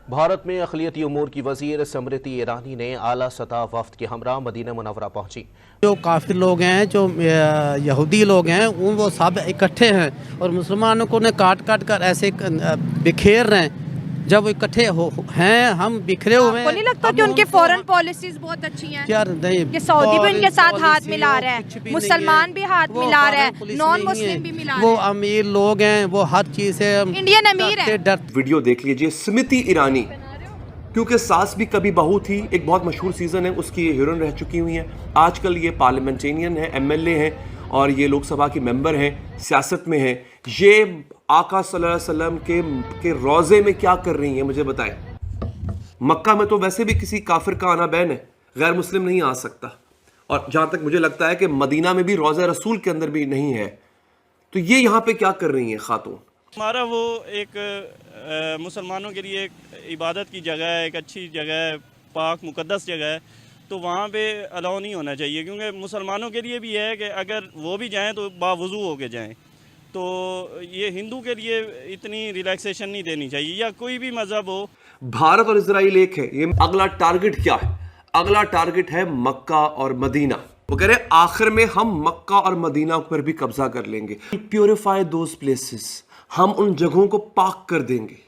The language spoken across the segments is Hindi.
भारत में अक़लियती उमूर की वज़ीर स्मृति ईरानी ने आला सतह वफ़द के हमरा मदीना मुनव्वरा पहुंची। जो काफिर लोग हैं, जो यहूदी लोग हैं, वो सब इकट्ठे हैं और मुसलमानों को काट काट कर ऐसे बिखेर रहे हैं। जब वो इकट्ठे हैं, हम बिखरे हुए हैं। आपको नहीं लगता कि उनके फॉरेन पॉलिसीज बहुत अच्छी हैं? यार नहीं, कि सऊदी भी उनके साथ हाथ मिला रहा है, मुसलमान भी हाथ मिला रहा है, नॉन मुस्लिम भी मिला रहा है। वो अमीर लोग हैं, वो हर चीज से इंडियन अमीर है। वीडियो देख लीजिए। स्मृति ईरानी, क्योंकि सास भी कभी बहू थी, एक बहुत मशहूर सीजन है, उसकी हीरोइन रह चुकी हुई हैं। आजकल ये पार्लियामेंटेरियन है, एमएलए हैं और ये लोकसभा की मेंबर हैं, सियासत में हैं। ये आका सल्लल्लाहु अलैहि वसल्लम के रोज़े में क्या कर रही हैं, मुझे बताएं। मक्का में तो वैसे भी किसी काफिर का आना बैन है, गैर मुस्लिम नहीं आ सकता। और जहां तक मुझे लगता है कि मदीना में भी रोज़ा रसूल के अंदर भी नहीं है। तो ये यहाँ पे क्या कर रही हैं खातून? हमारा वो एक मुसलमानों के लिए एक इबादत की जगह है, एक अच्छी जगह है, पाक मुकद्दस जगह है, तो वहाँ पे अलाउ नहीं होना चाहिए। क्योंकि मुसलमानों के लिए भी है कि अगर वो भी जाएं तो बावुज़ू होके जाएं। तो ये हिंदू के लिए इतनी रिलैक्सेशन नहीं देनी चाहिए, या कोई भी मज़हब हो। भारत और इजराइल एक है। ये अगला टारगेट क्या है? अगला टारगेट है मक्का और मदीना। वो कह रहे आखिर में हम मक्का और मदीना पर भी कब्जा कर लेंगे। प्योरीफाई दोज प्लेसेस, हम उन जगहों को पाक कर देंगे।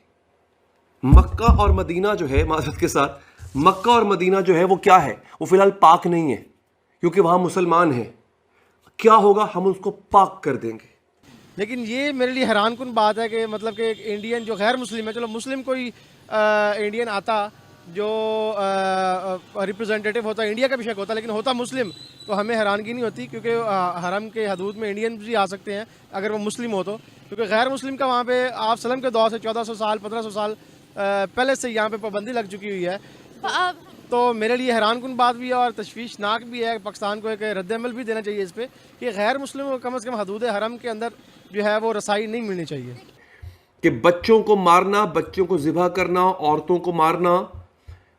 मक्का और मदीना जो है, माज़रत के साथ, मक्का और मदीना जो है वो क्या है? वो फिलहाल पाक नहीं है क्योंकि वहां मुसलमान हैं। क्या होगा? हम उसको पाक कर देंगे। लेकिन ये मेरे लिए हैरानकुन बात है कि मतलब कि एक इंडियन जो गैर मुस्लिम है, चलो मुस्लिम कोई इंडियन आता जो रिप्रेजेंटेटिव होता, इंडिया का भी शक होता, लेकिन होता मुस्लिम, तो हमें हैरानगी नहीं होती। क्योंकि हरम के हदूद में इंडियन भी आ सकते हैं अगर वो मुस्लिम हो तो। क्योंकि गैर मुस्लिम का वहाँ पे आप सलम के दौर से 1400 साल 1500 साल पहले से यहाँ पे पाबंदी लग चुकी हुई है। तो मेरे लिए हैरानकुन बात भी है और तशवीशनाक भी है। पाकिस्तान को एक रद्द-ए-अमल भी देना चाहिए इस पर कि गैर मुस्लिम को कम से कम हदूद हरम के अंदर जो है वो रसाई नहीं मिलनी चाहिए। कि बच्चों को मारना, बच्चों को ज़िबा करना, औरतों को मारना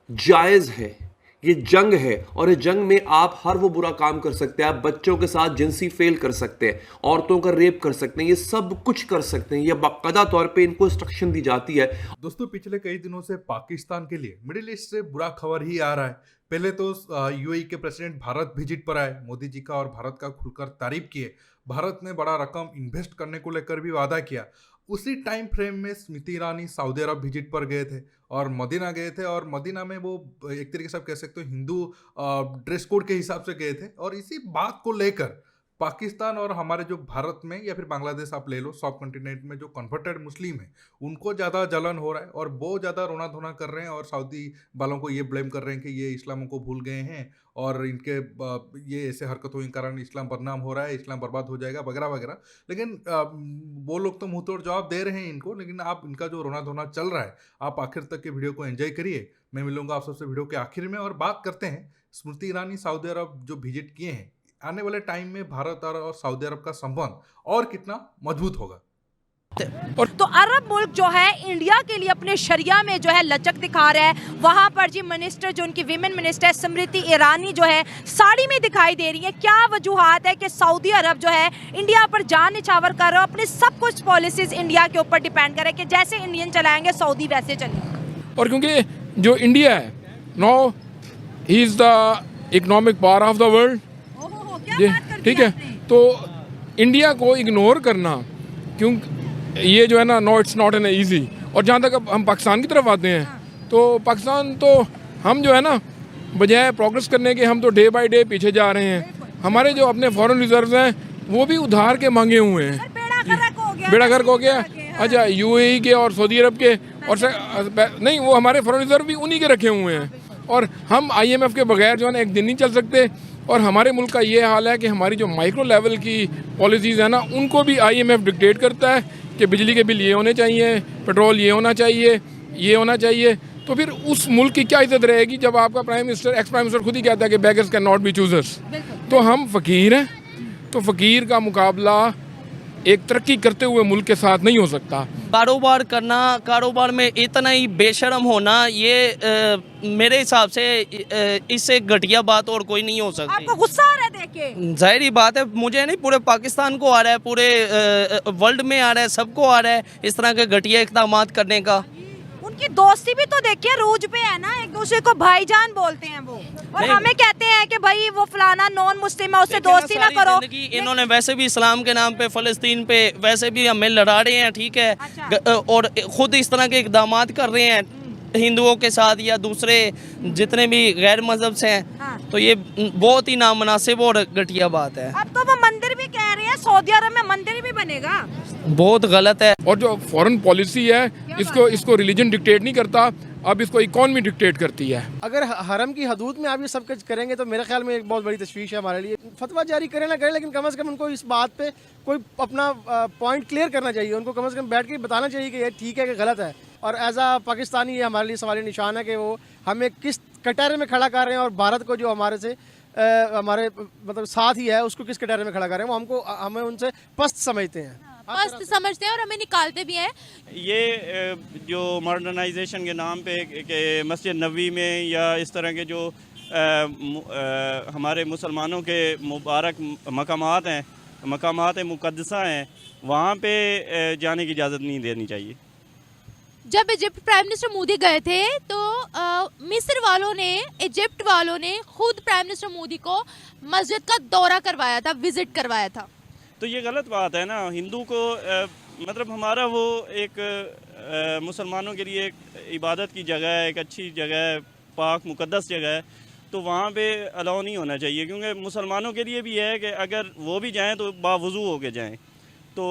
जायज़ है। ये जंग है और इस जंग में आप हर वो बुरा काम कर सकते हैं। आप बच्चों के साथ जिनसी फेल कर सकते हैं, औरतों का रेप कर सकते हैं, ये सब कुछ कर सकते हैं। ये बाकायदा तौर पे इनको इंस्ट्रक्शन दी जाती है। दोस्तों, पिछले कई दिनों से पाकिस्तान के लिए मिडिल ईस्ट से बुरा खबर ही आ रहा है। पहले तो यूएई के प्रेसिडेंट भारत विजिट पर आए, मोदी जी का और भारत का खुलकर तारीफ किए। भारत ने बड़ा रकम इन्वेस्ट करने को लेकर भी वादा किया। उसी टाइम फ्रेम में स्मृति ईरानी सऊदी अरब विजिट पर गए थे और मदीना गए थे। और मदीना में वो एक तरीके से आप कह सकते हो हिंदू ड्रेस कोड के हिसाब से गए थे। और इसी बात को लेकर पाकिस्तान और हमारे जो भारत में या फिर बांग्लादेश आप ले लो, सब कॉन्टिनेंट में जो कन्वर्टेड मुस्लिम है, उनको ज़्यादा जलन हो रहा है और बहुत ज़्यादा रोना धोना कर रहे हैं। और सऊदी वालों को ये ब्लेम कर रहे हैं कि ये इस्लाम को भूल गए हैं और इनके ये ऐसे हरकतों के कारण इस्लाम बदनाम हो रहा है, इस्लाम बर्बाद हो जाएगा वगैरह वगैरह। लेकिन वो लोग तो मुँह तोड़ जवाब दे रहे हैं इनको। लेकिन आप इनका जो रोना धोना चल रहा है, आप आखिर तक के वीडियो को एंजॉय करिए। मैं मिलूंगा आप सबसे वीडियो के आखिर में और बात करते हैं स्मृति ईरानी सऊदी अरब जो विजिट किए हैं, आने वाले टाइम में भारत और सऊदी अरब का संबंध और कितना मजबूत होगा। तो अरब मुल्क जो है इंडिया के लिए अपने शरिया में जो है लचक दिखा रहा है। वहाँ पर जी मिनिस्टर, जो उनकी विमेन मिनिस्टर स्मृति ईरानी जो है साड़ी में दिखाई दे रही है। क्या वजूहात है कि सऊदी अरब जो है इंडिया पर जान निछावर कर रहा है, अपने सब कुछ पॉलिसीज इंडिया के ऊपर डिपेंड करे कि जैसे इंडियन चलाएंगे सऊदी वैसे चलेंगे। और क्योंकि जो इंडिया है no, he is the economic power of the world, ठीक है। तो इंडिया को इग्नोर करना, क्यों ये जो है ना, no it's not an easy. और जहाँ तक अब हम पाकिस्तान की तरफ आते हैं, तो पाकिस्तान तो हम जो है ना, बजाय प्रोग्रेस करने के हम तो डे बाय डे पीछे जा रहे हैं। हमारे जो अपने फॉरेन रिजर्व्स हैं वो भी उधार के मांगे हुए हैं, बेड़ा गर्क हो गया। अच्छा, यूएई के और सऊदी अरब के और नहीं, वो हमारे फॉरेन रिजर्व भी उन्हीं के रखे हुए हैं। और हम आईएमएफ के बगैर जो है ना एक दिन नहीं चल सकते। और हमारे मुल्क का ये हाल है कि हमारी जो माइक्रो लेवल की पॉलिसीज़ है ना, उनको भी आईएमएफ डिक्टेट करता है कि बिजली के बिल ये होने चाहिए, पेट्रोल ये होना चाहिए, ये होना चाहिए। तो फिर उस मुल्क की क्या इज्जत रहेगी जब आपका prime minister, ex prime minister खुद ही कहता है कि beggars can not be choosers. तो हम फ़कीर हैं, तो फ़कीर का मुकाबला एक तरक्की करते हुए मुल्क के साथ नहीं हो सकता। कारोबार करना, कारोबार में इतना ही बेशर्म होना, ये मेरे हिसाब से इससे घटिया बात और कोई नहीं हो सकती। आपको गुस्सा आ रहा है देख के? जाहिर बात है, मुझे नहीं, पूरे पाकिस्तान को आ रहा है, पूरे वर्ल्ड में आ रहा है, सबको आ रहा है इस तरह के घटिया इक़दाम करने का। इनकी दोस्ती भी तो देखिए रूज पे है ना, एक दूसरे को भाईजान बोलते हैं वो, और नहीं। हमें कहते हैं कि भाई वो फलाना नॉन मुस्लिम है उससे देखिए ना, दोस्ती ना सारी करो। जिंदगी इन्होंने वैसे भी इस्लाम के नाम पे फ़लस्तीन पे वैसे भी हमें लड़ा रहे हैं, ठीक है। अच्छा। और खुद इस तरह के इकदाम कर रहे हैं हिंदुओं के साथ या दूसरे जितने भी गैर मजहब से हैं। हाँ। तो ये बहुत ही नामुनासिब और घटिया बात है, अब तो वो मंदिर भी कह रहे हैं सऊदी अरब में मंदिर भी बनेगा। बहुत गलत है। और जो फॉरेन पॉलिसी है इसको रिलीजन डिक्टेट नहीं करता, अब इसको इकॉनमी डिक्टेट करती है। अगर हरम की हदूद में आप ये सब कुछ करेंगे तो मेरे ख्याल में एक बहुत बड़ी तशवीश है हमारे लिए। फतवा जारी करें ना करें, लेकिन कम से कम उनको इस बात पे कोई अपना पॉइंट क्लियर करना चाहिए। उनको कम से कम बैठ के बताना चाहिए कि ये ठीक है कि गलत है। और एज आ पाकिस्तानी ये हमारे लिए सवाल निशान है कि वो हमें किस कटहरे में खड़ा कर रहे हैं, और भारत को जो हमारे से हमारे मतलब साथ ही है उसको किस कटहरे में खड़ा कर रहे हैं। वो हमें उनसे पस्त समझते हैं, मस्त समझते हैं और हमें निकालते भी हैं। ये जो मॉडर्नाइजेशन के नाम पे कि मस्जिद नबी में या इस तरह के जो हमारे मुसलमानों के मुबारक मकामात हैं, मकामात मुक़द्दसा हैं, वहाँ पे जाने की इजाज़त नहीं देनी चाहिए। जब इजिप्ट प्राइम मिनिस्टर मोदी गए थे तो मिस्र वालों ने, इजिप्ट वालों ने खुद प्राइम मिनिस्टर मोदी को मस्जिद का दौरा करवाया था, विजिट करवाया था। तो ये गलत बात है ना। हिंदू को मतलब हमारा वो एक मुसलमानों के लिए एक इबादत की जगह है, एक अच्छी जगह है, पाक मुक़द्दस जगह है, तो वहाँ पे अलाउ नहीं होना चाहिए। क्योंकि मुसलमानों के लिए भी है कि अगर वो भी जाएं तो बावुज़ू होके जाएं। तो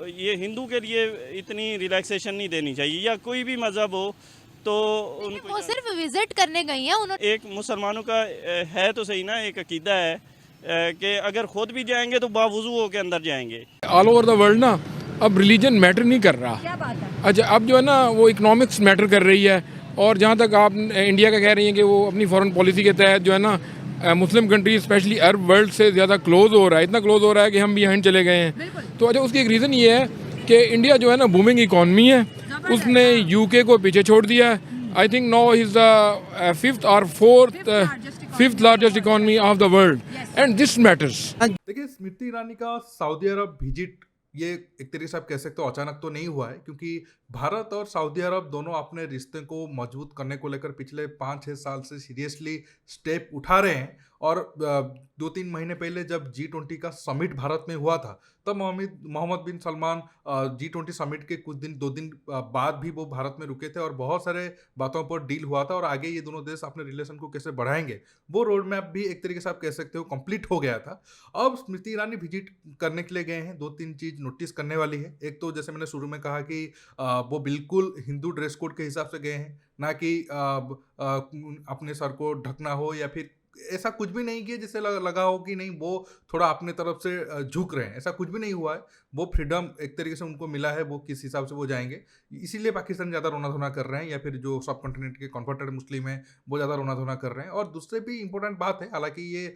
ये हिंदू के लिए इतनी रिलैक्सेशन नहीं देनी चाहिए, या कोई भी मज़हब हो तो उनको। वो सिर्फ विजिट करने गई हैं उन्होंने। एक मुसलमानों का है तो सही ना, एक अकीदा है कि अगर खुद भी जाएंगे तो बावुज़ू होके अंदर जाएंगे। ऑल ओवर द वर्ल्ड ना अब रिलीजन मैटर नहीं कर रहा। क्या बात है? अच्छा, अब जो है ना वो इकोनॉमिक्स मैटर कर रही है। और जहाँ तक आप इंडिया का कह रही हैं कि वो अपनी फॉरेन पॉलिसी के तहत जो है ना Muslim country specially Arab world से ज़्यादा क्लोज हो रहा है, इतना क्लोज हो रहा है कि हम भी यहाँ चले गए हैं। तो अच्छा, उसकी एक रीज़न ये है कि इंडिया जो है ना बूमिंग इकॉनमी है, उसने यूके को पीछे छोड़ दिया है। I think now is the fifth largest economy of the world and this matters. देखिए, स्मृति ईरानी का सऊदी अरब विजिट ये एक तरीके से आप कह सकते हो अचानक तो नहीं हुआ है, क्योंकि भारत और सऊदी अरब दोनों अपने रिश्ते को मजबूत करने को लेकर पिछले 5-6 साल से सीरियसली स्टेप उठा रहे हैं। और 2-3 महीने पहले जब G20 का समिट भारत में हुआ था, तब मोहम्मद बिन सलमान G20 समिट के कुछ दिन 2 दिन बाद भी वो भारत में रुके थे और बहुत सारे बातों पर डील हुआ था। और आगे ये दोनों देश अपने रिलेशन को कैसे बढ़ाएंगे वो रोड मैप भी एक तरीके से आप कह सकते हो कंप्लीट हो गया था। अब स्मृति ईरानी विजिट करने के लिए गए हैं। 2-3 चीज़ नोटिस करने वाली है। एक तो जैसे मैंने शुरू में कहा कि वो बिल्कुल हिंदू ड्रेस कोड के हिसाब से गए हैं, ना कि अपने सर को ढकना हो या फिर ऐसा कुछ भी नहीं किया जिससे लगा हो कि नहीं वो थोड़ा अपने तरफ से झुक रहे हैं। ऐसा कुछ भी नहीं हुआ है। वो फ्रीडम एक तरीके से उनको मिला है, वो किस हिसाब से वो जाएंगे। इसीलिए पाकिस्तान ज़्यादा रोना धोना कर रहे हैं, या फिर जो सब कॉन्टिनेंट के कन्वर्टेड मुस्लिम हैं वो ज़्यादा रोना धोना कर रहे हैं। और दूसरे भी इंपॉर्टेंट बात है, हालांकि ये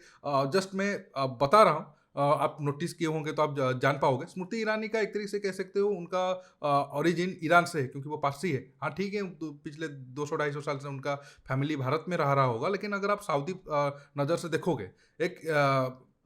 जस्ट मैं बता रहा हूँ, आप नोटिस किए होंगे तो आप जान पाओगे। स्मृति ईरानी का एक तरीके से कह सकते हो उनका ओरिजिन ईरान से है, क्योंकि वो पारसी है। हाँ ठीक है, तो पिछले 200-250 साल से उनका फैमिली भारत में रहा होगा, लेकिन अगर आप सऊदी नज़र से देखोगे, एक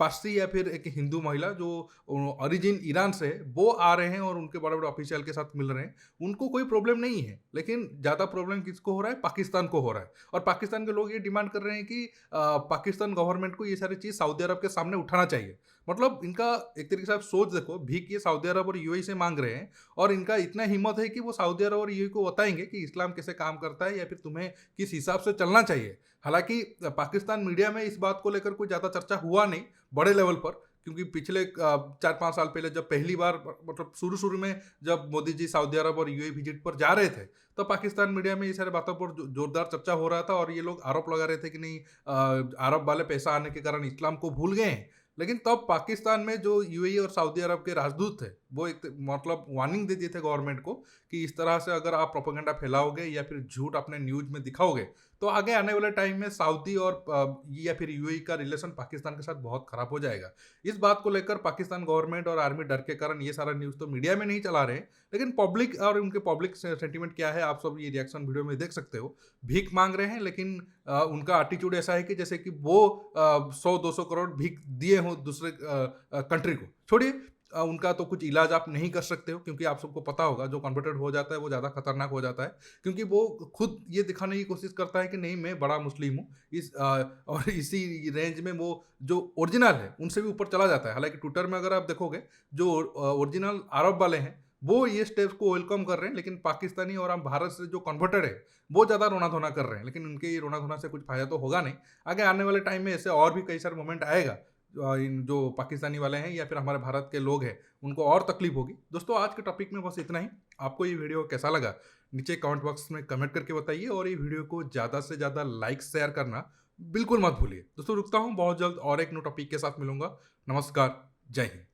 पारसी या फिर एक हिंदू महिला जो ओरिजिन ईरान से है वो आ रहे हैं और उनके बड़े बड़े ऑफिशियल के साथ मिल रहे हैं। उनको कोई प्रॉब्लम नहीं है, लेकिन ज़्यादा प्रॉब्लम किसको हो रहा है? पाकिस्तान को हो रहा है। और पाकिस्तान के लोग ये डिमांड कर रहे हैं कि पाकिस्तान गवर्नमेंट को ये सारी चीज़ सऊदी अरब के सामने उठाना चाहिए। मतलब इनका एक तरीके से आप सोच देखो, भीख ये सऊदी अरब और यूएई से मांग रहे हैं, और इनका इतना हिम्मत है कि वो सऊदी अरब और यूएई को बताएंगे कि इस्लाम कैसे काम करता है या फिर तुम्हें किस हिसाब से चलना चाहिए। हालांकि पाकिस्तान मीडिया में इस बात को लेकर कोई ज़्यादा चर्चा हुआ नहीं बड़े लेवल पर, क्योंकि पिछले 4-5 साल पहले जब पहली बार मतलब शुरू में जब मोदी जी सऊदी अरब और यूएई विजिट पर जा रहे थे, तो पाकिस्तान मीडिया में ये सारे बातों पर जोरदार चर्चा हो रहा था और ये लोग आरोप लगा रहे थे कि नहीं अरब वाले पैसा आने के कारण इस्लाम को भूल गए हैं। लेकिन तब पाकिस्तान में जो यूएई और सऊदी अरब के राजदूत थे वो एक मतलब वार्निंग दे दिए थे गवर्नमेंट को कि इस तरह से अगर आप प्रोपेगेंडा फैलाओगे या फिर झूठ अपने न्यूज़ में दिखाओगे तो आगे आने वाले टाइम में सऊदी और या फिर यूएई का रिलेशन पाकिस्तान के साथ बहुत खराब हो जाएगा। इस बात को लेकर पाकिस्तान गवर्नमेंट और आर्मी डर के कारण ये सारा न्यूज़ तो मीडिया में नहीं चला रहे, लेकिन पब्लिक और उनके पब्लिक सेंटीमेंट क्या है आप सब ये रिएक्शन वीडियो में देख सकते हो। भीख मांग रहे हैं, लेकिन उनका एटीट्यूड ऐसा है कि जैसे कि वो 100-200 करोड़ भीख दिए हों दूसरे कंट्री को। छोड़िए, उनका तो कुछ इलाज आप नहीं कर सकते हो, क्योंकि आप सबको पता होगा जो कन्वर्टेड हो जाता है वो ज़्यादा खतरनाक हो जाता है, क्योंकि वो खुद ये दिखाने की कोशिश करता है कि नहीं मैं बड़ा मुस्लिम हूँ, और इसी रेंज में वो जो ओरिजिनल है उनसे भी ऊपर चला जाता है। हालांकि ट्विटर में अगर आप देखोगे जो ओरिजिनल अरब वाले हैं वो ये स्टेप्स को वेलकम कर रहे हैं, लेकिन पाकिस्तानी और हम भारत से जो कन्वर्टेड है वो ज़्यादा रोना धोना कर रहे हैं, लेकिन उनके ये रोना धोना से कुछ फायदा तो होगा नहीं। आगे आने वाले टाइम में ऐसे और भी कई सारे मोमेंट आएगा, इन जो पाकिस्तानी वाले हैं या फिर हमारे भारत के लोग हैं उनको और तकलीफ होगी। दोस्तों आज के टॉपिक में बस इतना ही। आपको ये वीडियो कैसा लगा नीचे कमेंट बॉक्स में कमेंट करके बताइए, और ये वीडियो को ज़्यादा से ज़्यादा लाइक शेयर करना बिल्कुल मत भूलिए। दोस्तों रुकता हूँ, बहुत जल्द और एक न्यू टॉपिक के साथ मिलूंगा। नमस्कार, जय हिंद।